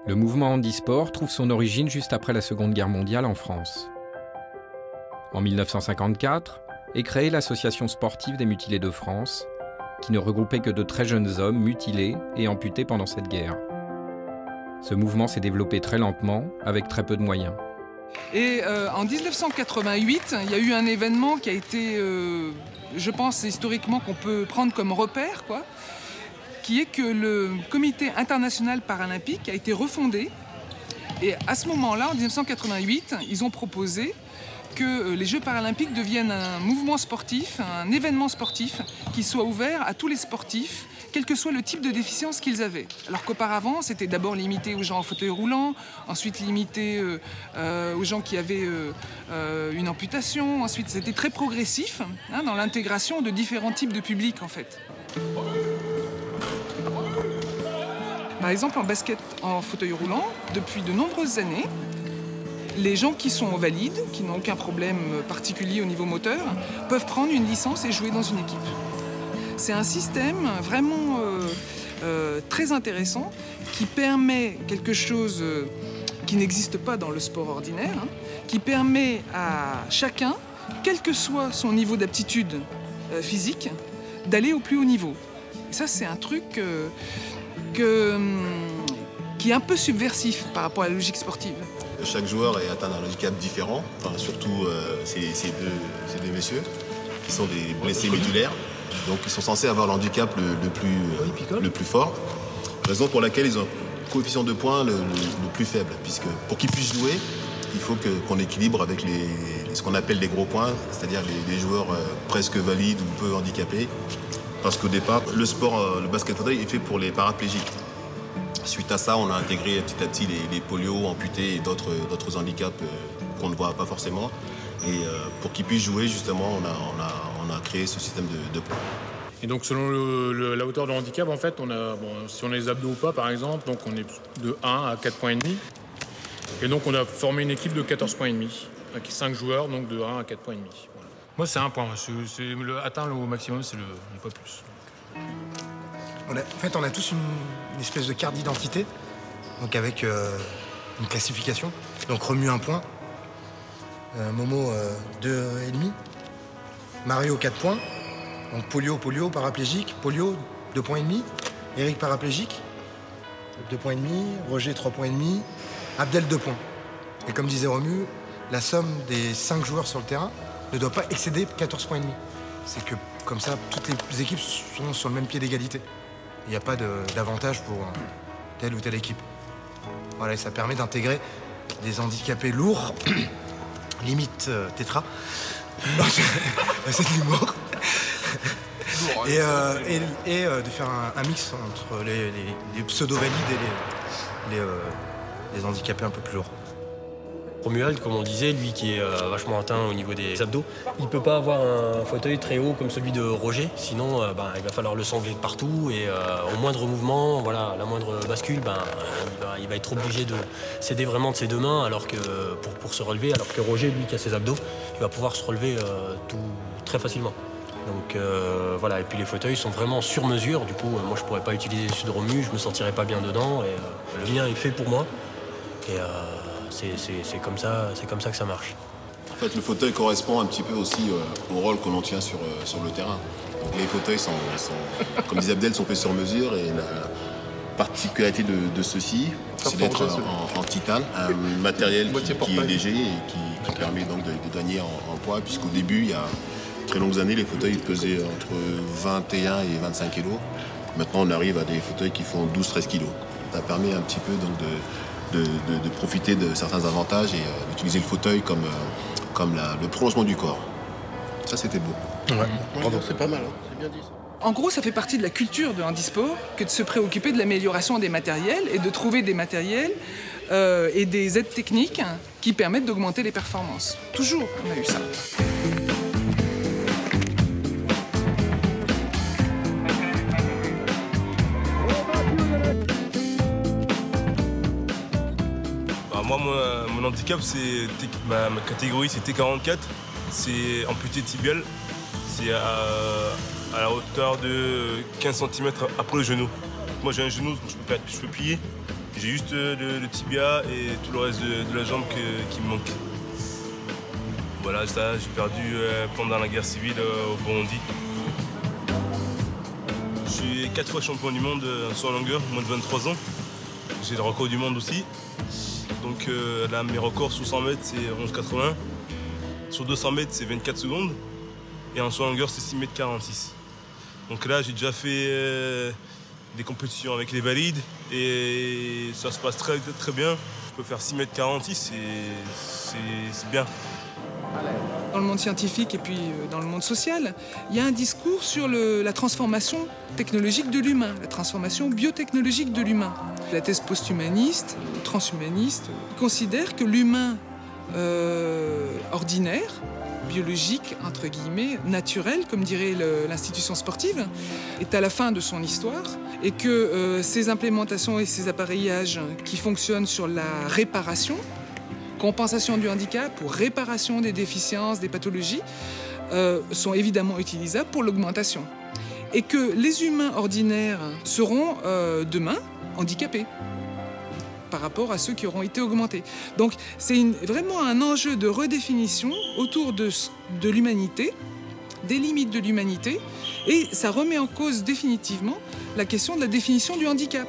Le mouvement handisport trouve son origine juste après la Seconde Guerre mondiale en France. En 1954 est créée l'Association sportive des mutilés de France, qui ne regroupait que de très jeunes hommes mutilés et amputés pendant cette guerre. Ce mouvement s'est développé très lentement, avec très peu de moyens. Et en 1988, il y a eu un événement qui a été, je pense historiquement qu'on peut prendre comme repère, qui est que le Comité international paralympique a été refondé. Et à ce moment-là, en 1988, ils ont proposé que les Jeux paralympiques deviennent un mouvement sportif, un événement sportif qui soit ouvert à tous les sportifs, quel que soit le type de déficience qu'ils avaient. Alors qu'auparavant, c'était d'abord limité aux gens en fauteuil roulant, ensuite limité aux gens qui avaient une amputation, ensuite c'était très progressif dans l'intégration de différents types de publics en fait. Par exemple, en basket en fauteuil roulant, depuis de nombreuses années, les gens qui sont valides, qui n'ont aucun problème particulier au niveau moteur, peuvent prendre une licence et jouer dans une équipe. C'est un système vraiment très intéressant qui permet quelque chose qui n'existe pas dans le sport ordinaire, qui permet à chacun, quel que soit son niveau d'aptitude physique, d'aller au plus haut niveau. Et ça, c'est un truc qui est un peu subversif par rapport à la logique sportive. Chaque joueur est atteint d'un handicap différent, enfin, surtout ces deux messieurs qui sont des blessés médulaires. Donc ils sont censés avoir le handicap le plus fort, raison pour laquelle ils ont un coefficient de points le plus faible, puisque pour qu'ils puissent jouer, il faut qu'on équilibre avec ce qu'on appelle les gros points, c'est-à-dire les joueurs presque valides ou peu handicapés, parce qu'au départ, le basket fauteuil est fait pour les paraplégiques. Suite à ça, on a intégré petit à petit les polios, amputés et d'autres handicaps qu'on ne voit pas forcément. Et pour qu'ils puissent jouer, justement, on a créé ce système de points. Et donc, selon la hauteur de handicap, en fait, si on a les abdos ou pas, par exemple, donc on est de 1 à 4,5 points. Et donc, on a formé une équipe de 14,5 points, avec 5 joueurs, donc de 1 à 4,5 points. Voilà. Moi, c'est 1 point. Atteindre au maximum, c'est pas plus. On a tous une espèce de carte d'identité, donc avec une classification. Donc Romu 1 point, Momo 2,5, Mario 4 points, donc polio, paraplégique, polio 2,5 points, Eric paraplégique 2,5 points, Roger 3,5 points, Abdel 2 points. Et comme disait Romu, la somme des 5 joueurs sur le terrain ne doit pas excéder 14,5 points. C'est que comme ça, toutes les équipes sont sur le même pied d'égalité. Il n'y a pas d'avantage pour telle ou telle équipe. Voilà, et ça permet d'intégrer des handicapés lourds, limite tétra. C'est de l'humour. Et de faire un mix entre les pseudo-valides et les handicapés un peu plus lourds. Romuald, comme on disait, lui qui est vachement atteint au niveau des abdos, il peut pas avoir un fauteuil très haut comme celui de Roger, sinon il va falloir le sangler de partout et au moindre mouvement, voilà, la moindre bascule, il va être obligé de s'aider vraiment de ses deux mains alors que, pour se relever, alors que Roger, lui qui a ses abdos, il va pouvoir se relever très facilement. Donc voilà, et puis les fauteuils sont vraiment sur mesure, du coup moi je pourrais pas utiliser celui de Romu, je me sentirais pas bien dedans, et le mien est fait pour moi. Et c'est comme ça que ça marche. En fait, le fauteuil correspond un petit peu aussi au rôle que l'on tient sur le terrain. Donc, les fauteuils sont, comme disait Abdel, sont faits sur mesure et la particularité de ceux-ci, c'est d'être en titane, un matériel qui est léger et qui permet donc de gagner en poids, puisqu'au début, il y a très longues années, les fauteuils pesaient entre 21 et 25 kg. Maintenant, on arrive à des fauteuils qui font 12-13 kg. Ça permet un petit peu donc de profiter de certains avantages et d'utiliser le fauteuil comme le prolongement du corps. Ça, c'était beau. Ouais. Bravo, c'est pas mal, c'est bien dit ça. En gros, ça fait partie de la culture de handisport que de se préoccuper de l'amélioration des matériels et de trouver des matériels et des aides techniques qui permettent d'augmenter les performances. Toujours, on a eu ça. Moi, mon handicap, ma catégorie, c'est T44. C'est amputé tibial. C'est à la hauteur de 15 cm après le genou. Moi, j'ai un genou, donc je peux plier. J'ai juste le tibia et tout le reste de la jambe qui me manque. Voilà, ça, j'ai perdu pendant la guerre civile au Burundi. Je suis 4 fois champion du monde sur longueur, moins de 23 ans. J'ai le record du monde aussi. Donc là, mes records sur 100 mètres, c'est 11,80. Sur 200 mètres, c'est 24 secondes. Et en saut longueur, c'est 6,46 m. Donc là, j'ai déjà fait des compétitions avec les valides. Et ça se passe très, très bien. Je peux faire 6,46 m, c'est bien. Dans le monde scientifique et puis dans le monde social, il y a un discours sur la transformation technologique de l'humain, la transformation biotechnologique de l'humain. La thèse post-humaniste, transhumaniste, considère que l'humain ordinaire, biologique, entre guillemets, naturel, comme dirait l'institution sportive, est à la fin de son histoire et que ces implémentations et ces appareillages qui fonctionnent sur la réparation, compensation du handicap ou réparation des déficiences, des pathologies, sont évidemment utilisables pour l'augmentation. Et que les humains ordinaires seront demain handicapés par rapport à ceux qui auront été augmentés. Donc c'est vraiment un enjeu de redéfinition autour de l'humanité, des limites de l'humanité, et ça remet en cause définitivement la question de la définition du handicap.